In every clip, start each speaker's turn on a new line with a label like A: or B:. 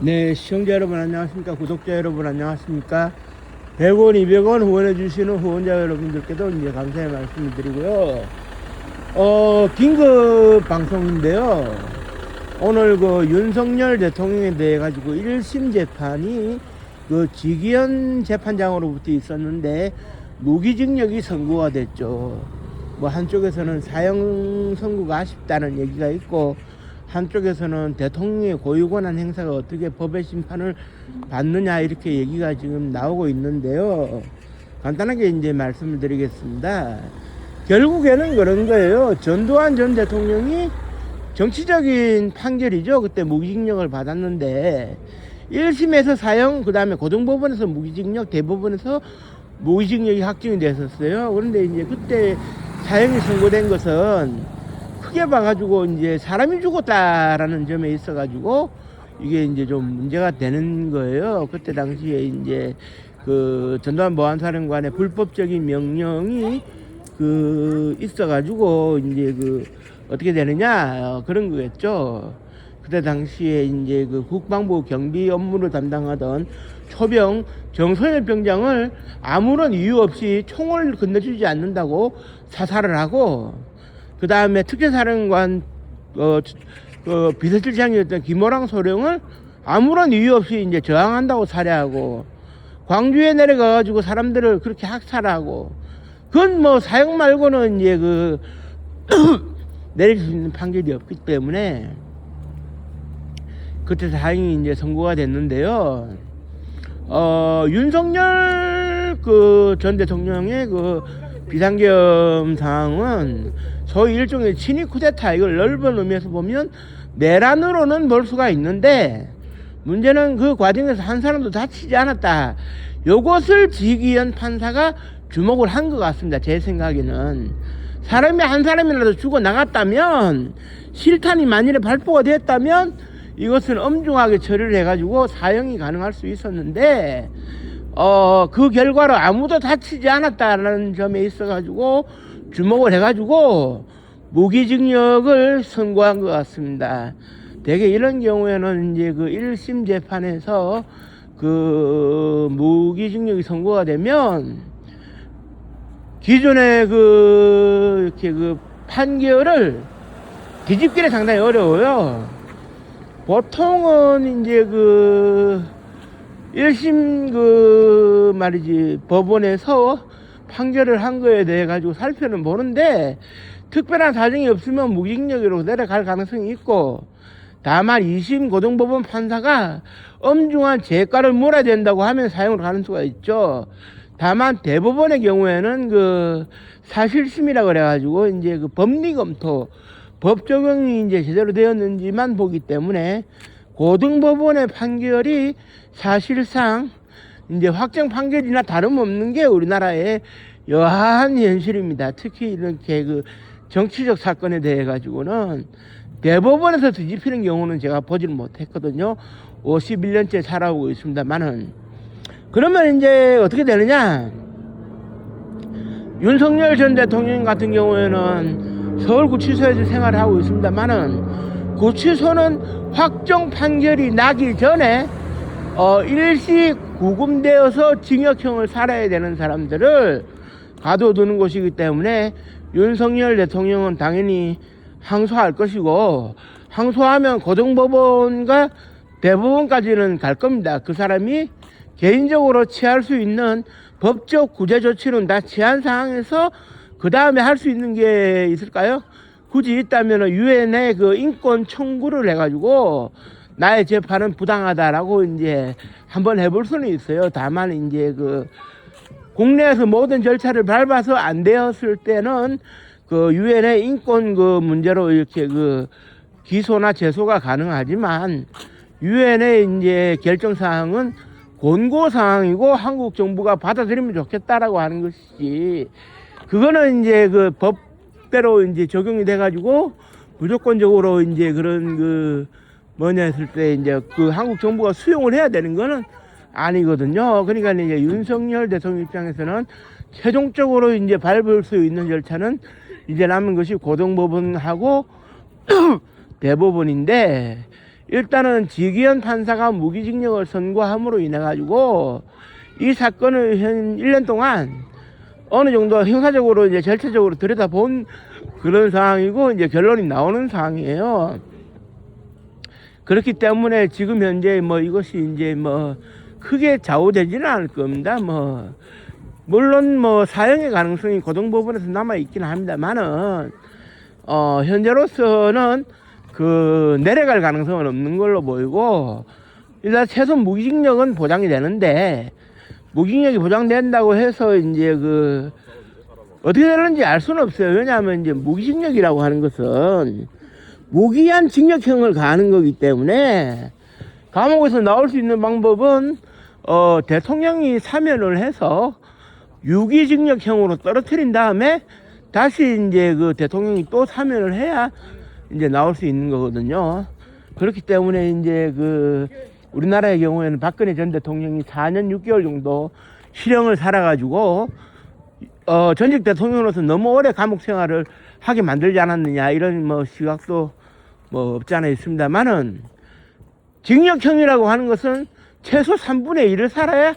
A: 네, 시청자 여러분 안녕하십니까? 구독자 여러분 안녕하십니까? 100원, 200원 후원해 주시는 후원자 여러분들께도 이제 감사의 말씀을 드리고요. 긴급 방송인데요. 오늘 그 윤석열 대통령에 대해 가지고 1심 재판이 그 지기현 재판장으로부터 있었는데 무기징역이 선고가 됐죠. 뭐 한쪽에서는 사형 선고가 아쉽다는 얘기가 있고, 한쪽에서는 대통령의 고유권한 행사가 어떻게 법의 심판을 받느냐 이렇게 얘기가 지금 나오고 있는데요. 간단하게 이제 말씀을 드리겠습니다. 결국에는 그런 거예요. 전두환 전 대통령이 정치적인 판결이죠. 그때 무기징역을 받았는데 1심에서 사형, 그 다음에 고등법원에서 무기징역, 대법원에서 무기징역이 확정이 됐었어요. 그런데 이제 그때 사형이 선고된 것은 크게 봐가지고 이제 사람이 죽었다라는 점에 있어가지고 이게 이제 좀 문제가 되는 거예요. 그때 당시에 이제 그 전두환 보안사령관의 불법적인 명령이 그 있어가지고 이제 그 어떻게 되느냐 그런 거겠죠. 그때 당시에 이제 그 국방부 경비 업무를 담당하던 초병 정선열 병장을 아무런 이유 없이 총을 건네주지 않는다고 사살을 하고, 그 다음에 특전사령관 비서실장이었던 김호랑 소령을 아무런 이유 없이 이제 저항한다고 살해하고, 광주에 내려가가지고 사람들을 그렇게 학살하고, 그건 뭐 사형 말고는 이제 그 내릴 수 있는 판결이 없기 때문에 그때 사형이 이제 선고가 됐는데요. 윤석열 그 전 대통령의 그 비상계엄 상황은 소위 일종의 친위 쿠데타, 이걸 넓은 의미에서 보면 내란으로는 볼 수가 있는데, 문제는 그 과정에서 한 사람도 다치지 않았다. 요것을 지기현 판사가 주목을 한 것 같습니다. 제 생각에는 사람이 한 사람이라도 죽어 나갔다면, 실탄이 만일에 발포가 됐다면 이것은 엄중하게 처리를 해가지고 사형이 가능할 수 있었는데, 그 결과로 아무도 다치지 않았다라는 점에 있어가지고 주목을 해가지고 무기징역을 선고한 것 같습니다. 대개 이런 경우에는 이제 그 1심 재판에서 그 무기징역이 선고가 되면 기존의 그 이렇게 그 판결을 뒤집기는 상당히 어려워요. 보통은 이제 그 1심 그 말이지 법원에서 판결을 한 거에 대해 가지고 살펴는 보는데, 특별한 사정이 없으면 무기징역으로 내려갈 가능성이 있고, 다만 2심 고등법원 판사가 엄중한 재가를 물어야 된다고 하면 사형으로 가는 수가 있죠. 다만 대법원의 경우에는 그 사실심이라 그래가지고 이제 그 법리 검토, 법 적용이 이제 제대로 되었는지만 보기 때문에 고등법원의 판결이 사실상 이제 확정 판결이나 다름없는 게 우리나라의 여하한 현실입니다. 특히 이렇게 그 정치적 사건에 대해 가지고는 대법원에서 뒤집히는 경우는 제가 보지를 못했거든요. 51년째 살아오고 있습니다만은. 그러면 이제 어떻게 되느냐? 윤석열 전 대통령 같은 경우에는 서울구치소에서 생활을 하고 있습니다만은, 구치소는 확정 판결이 나기 전에 일시 구금되어서 징역형을 살아야 되는 사람들을 가둬두는 곳이기 때문에 윤석열 대통령은 당연히 항소할 것이고, 항소하면 고등법원과 대법원까지는 갈 겁니다. 그 사람이 개인적으로 취할 수 있는 법적 구제 조치는 다 취한 상황에서 그 다음에 할 수 있는 게 있을까요? 굳이 있다면 유엔에 그 인권 청구를 해가지고 나의 재판은 부당하다라고 이제 한번 해볼 수는 있어요. 다만 이제 그 국내에서 모든 절차를 밟아서 안 되었을 때는 그 유엔의 인권 그 문제로 이렇게 그 기소나 제소가 가능하지만, 유엔의 이제 결정 사항은 권고 사항이고 한국 정부가 받아들이면 좋겠다라고 하는 것이지, 그거는 이제 그 법대로 이제 적용이 돼가지고 무조건적으로 이제 그런 그 뭐냐 했을 때 이제 그 한국 정부가 수용을 해야 되는 거는 아니거든요. 그러니까 이제 윤석열 대통령 입장에서는 최종적으로 이제 밟을 수 있는 절차는 이제 남은 것이 고등법원하고 대법원인데, 일단은 지기현 판사가 무기징역을 선고함으로 인해 가지고 이 사건을 한 1년 동안 어느 정도 형사적으로 이제 절차적으로 들여다본 그런 상황이고 이제 결론이 나오는 상황이에요. 그렇기 때문에 지금 현재 뭐 이것이 이제 뭐 크게 좌우되지는 않을 겁니다. 뭐 물론 뭐 사형의 가능성이 고등법원에서 남아 있긴 합니다만은 현재로서는 그 내려갈 가능성은 없는 걸로 보이고 일단 최소 무기징역은 보장이 되는데 무기징역이 보장된다고 해서 이제 그 어떻게 되는지 알 수는 없어요. 왜냐하면 이제 무기징역이라고 하는 것은 무기한 징역형을 가하는 거기 때문에 감옥에서 나올 수 있는 방법은 대통령이 사면을 해서 유기징역형으로 떨어뜨린 다음에 다시 이제 그 대통령이 또 사면을 해야 이제 나올 수 있는 거거든요. 그렇기 때문에 이제 그 우리나라의 경우에는 박근혜 전 대통령이 4년 6개월 정도 실형을 살아가지고 전직 대통령으로서 너무 오래 감옥 생활을 하게 만들지 않았느냐 이런 뭐 시각도 뭐 없지 않아 있습니다만은 징역형이라고 하는 것은 최소 3분의 1을 살아야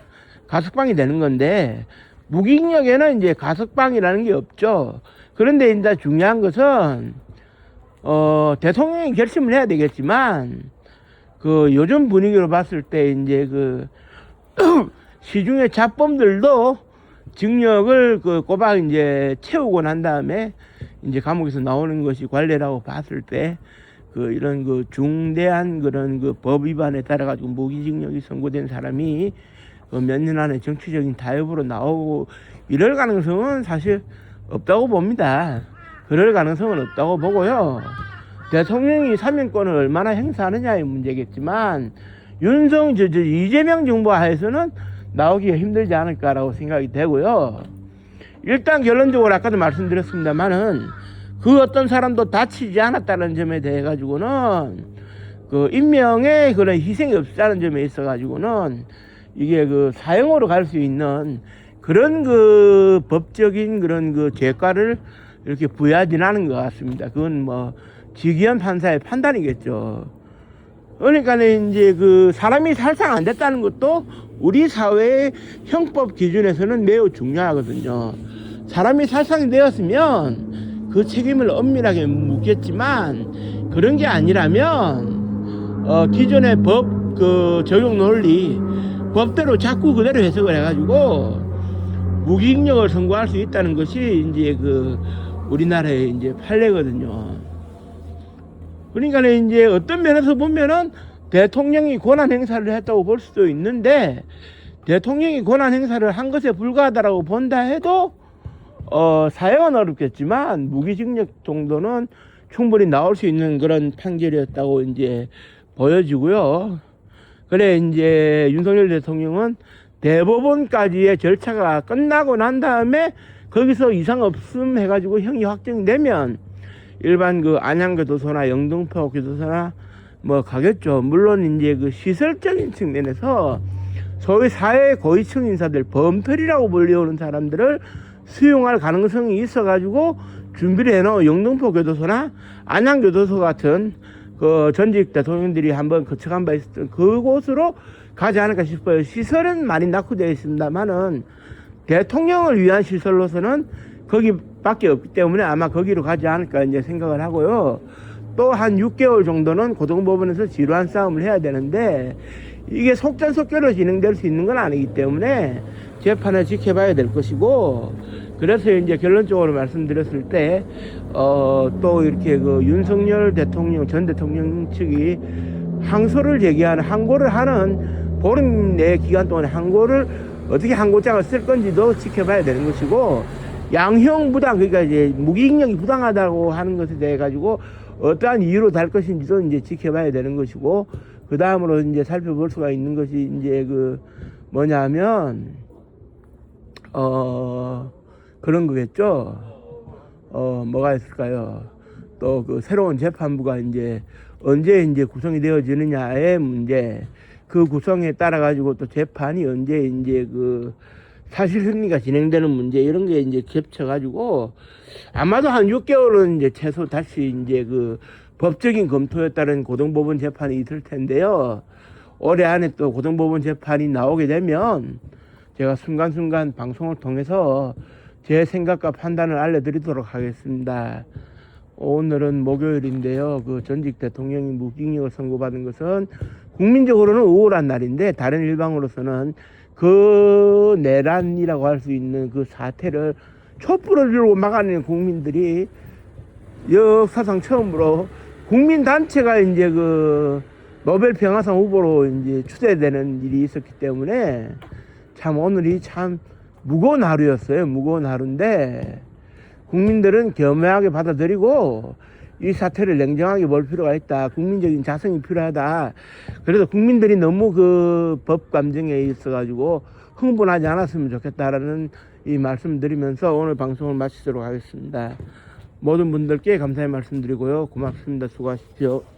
A: 가석방이 되는 건데 무기징역에는 이제 가석방이라는 게 없죠. 그런데 이제 중요한 것은 대통령이 결심을 해야 되겠지만 그 요즘 분위기로 봤을 때 이제 그 시중의 잡범들도 징역을 그 꼬박 이제 채우고 난 다음에 이제 감옥에서 나오는 것이 관례라고 봤을 때 그 이런 그 중대한 그런 그 법 위반에 따라 가지고 무기징역이 선고된 사람이 그 몇 년 안에 정치적인 타협으로 나오고 이럴 가능성은 사실 없다고 봅니다. 그럴 가능성은 없다고 보고요. 대통령이 사면권을 얼마나 행사하느냐의 문제겠지만 이재명 정부 하에서는 나오기가 힘들지 않을까라고 생각이 되고요. 일단 결론적으로 아까도 말씀드렸습니다만은 그 어떤 사람도 다치지 않았다는 점에 대해 가지고는 그 인명의 그런 희생이 없다는 점에 있어 가지고는 이게 그 사형으로 갈 수 있는 그런 그 법적인 그런 그 죄과를 이렇게 부여하진 않은 것 같습니다. 그건 뭐 지기현 판사의 판단이겠죠. 그러니까 이제 그 사람이 살상 안 됐다는 것도 우리 사회의 형법 기준에서는 매우 중요하거든요. 사람이 살상이 되었으면 그 책임을 엄밀하게 묻겠지만 그런 게 아니라면 기존의 법 그 적용 논리 법대로 자꾸 그대로 해석을 해가지고 무기징역을 선고할 수 있다는 것이 이제 그 우리나라의 이제 판례거든요. 그러니까 이제 어떤 면에서 보면은 대통령이 권한 행사를 했다고 볼 수도 있는데 대통령이 권한 행사를 한 것에 불과하다라고 본다 해도 사형은 어렵겠지만 무기징역 정도는 충분히 나올 수 있는 그런 판결이었다고 이제 보여지고요. 그래 이제 윤석열 대통령은 대법원까지의 절차가 끝나고 난 다음에 거기서 이상 없음 해가지고 형이 확정되면 일반 그 안양교도소나 영등포 교도소나 뭐 가겠죠. 물론 이제 그 시설적인 측면에서 소위 사회 고위층 인사들 범털이라고 불리우는 사람들을 수용할 가능성이 있어가지고 준비를 해놓은 영등포 교도소나 안양교도소 같은 그 전직 대통령들이 한번 거쳐간 바 있었던 그곳으로 가지 않을까 싶어요. 시설은 많이 낙후되어 있습니다만은 대통령을 위한 시설로서는 거기밖에 없기 때문에 아마 거기로 가지 않을까 이제 생각을 하고요. 또 한 6개월 정도는 고등법원에서 지루한 싸움을 해야 되는데 이게 속전속결로 진행될 수 있는 건 아니기 때문에 재판을 지켜봐야 될 것이고 그래서 이제 결론적으로 말씀드렸을 때 또 이렇게 그 윤석열 대통령 전 대통령 측이 항소를 제기하는 항고를 하는 보름 내 기간 동안에 항고를 어떻게 항고장을 쓸 건지도 지켜봐야 되는 것이고 양형 부당 그러니까 이제 무기징역이 부당하다고 하는 것에 대해 가지고 어떠한 이유로 달 것인지도 이제 지켜봐야 되는 것이고 그 다음으로 이제 살펴볼 수가 있는 것이 이제 그 뭐냐면 그런 거겠죠. 뭐가 있을까요? 또 그 새로운 재판부가 이제 언제 이제 구성이 되어지느냐의 문제, 그 구성에 따라 가지고 또 재판이 언제 이제 그 사실 승리가 진행되는 문제 이런 게 이제 겹쳐 가지고 아마도 한 6개월은 이제 최소 다시 이제 그 법적인 검토에 따른 고등법원 재판이 있을 텐데요. 올해 안에 또 고등법원 재판이 나오게 되면 제가 순간순간 방송을 통해서 제 생각과 판단을 알려드리도록 하겠습니다. 오늘은 목요일인데요. 그 전직 대통령이 무기징역을 선고받은 것은 국민적으로는 우울한 날인데 다른 일방으로서는 그 내란이라고 할 수 있는 그 사태를 촛불을 들고 막아내는 국민들이 역사상 처음으로 국민단체가 이제 그 노벨 평화상 후보로 이제 추대되는 일이 있었기 때문에 참 오늘이 참 무거운 하루였어요. 무거운 하루인데 국민들은 겸허하게 받아들이고 이 사태를 냉정하게 볼 필요가 있다. 국민적인 자성이 필요하다. 그래서 국민들이 너무 그 법 감정에 있어가지고 흥분하지 않았으면 좋겠다라는 이 말씀 드리면서 오늘 방송을 마치도록 하겠습니다. 모든 분들께 감사의 말씀 드리고요. 고맙습니다. 수고하십시오.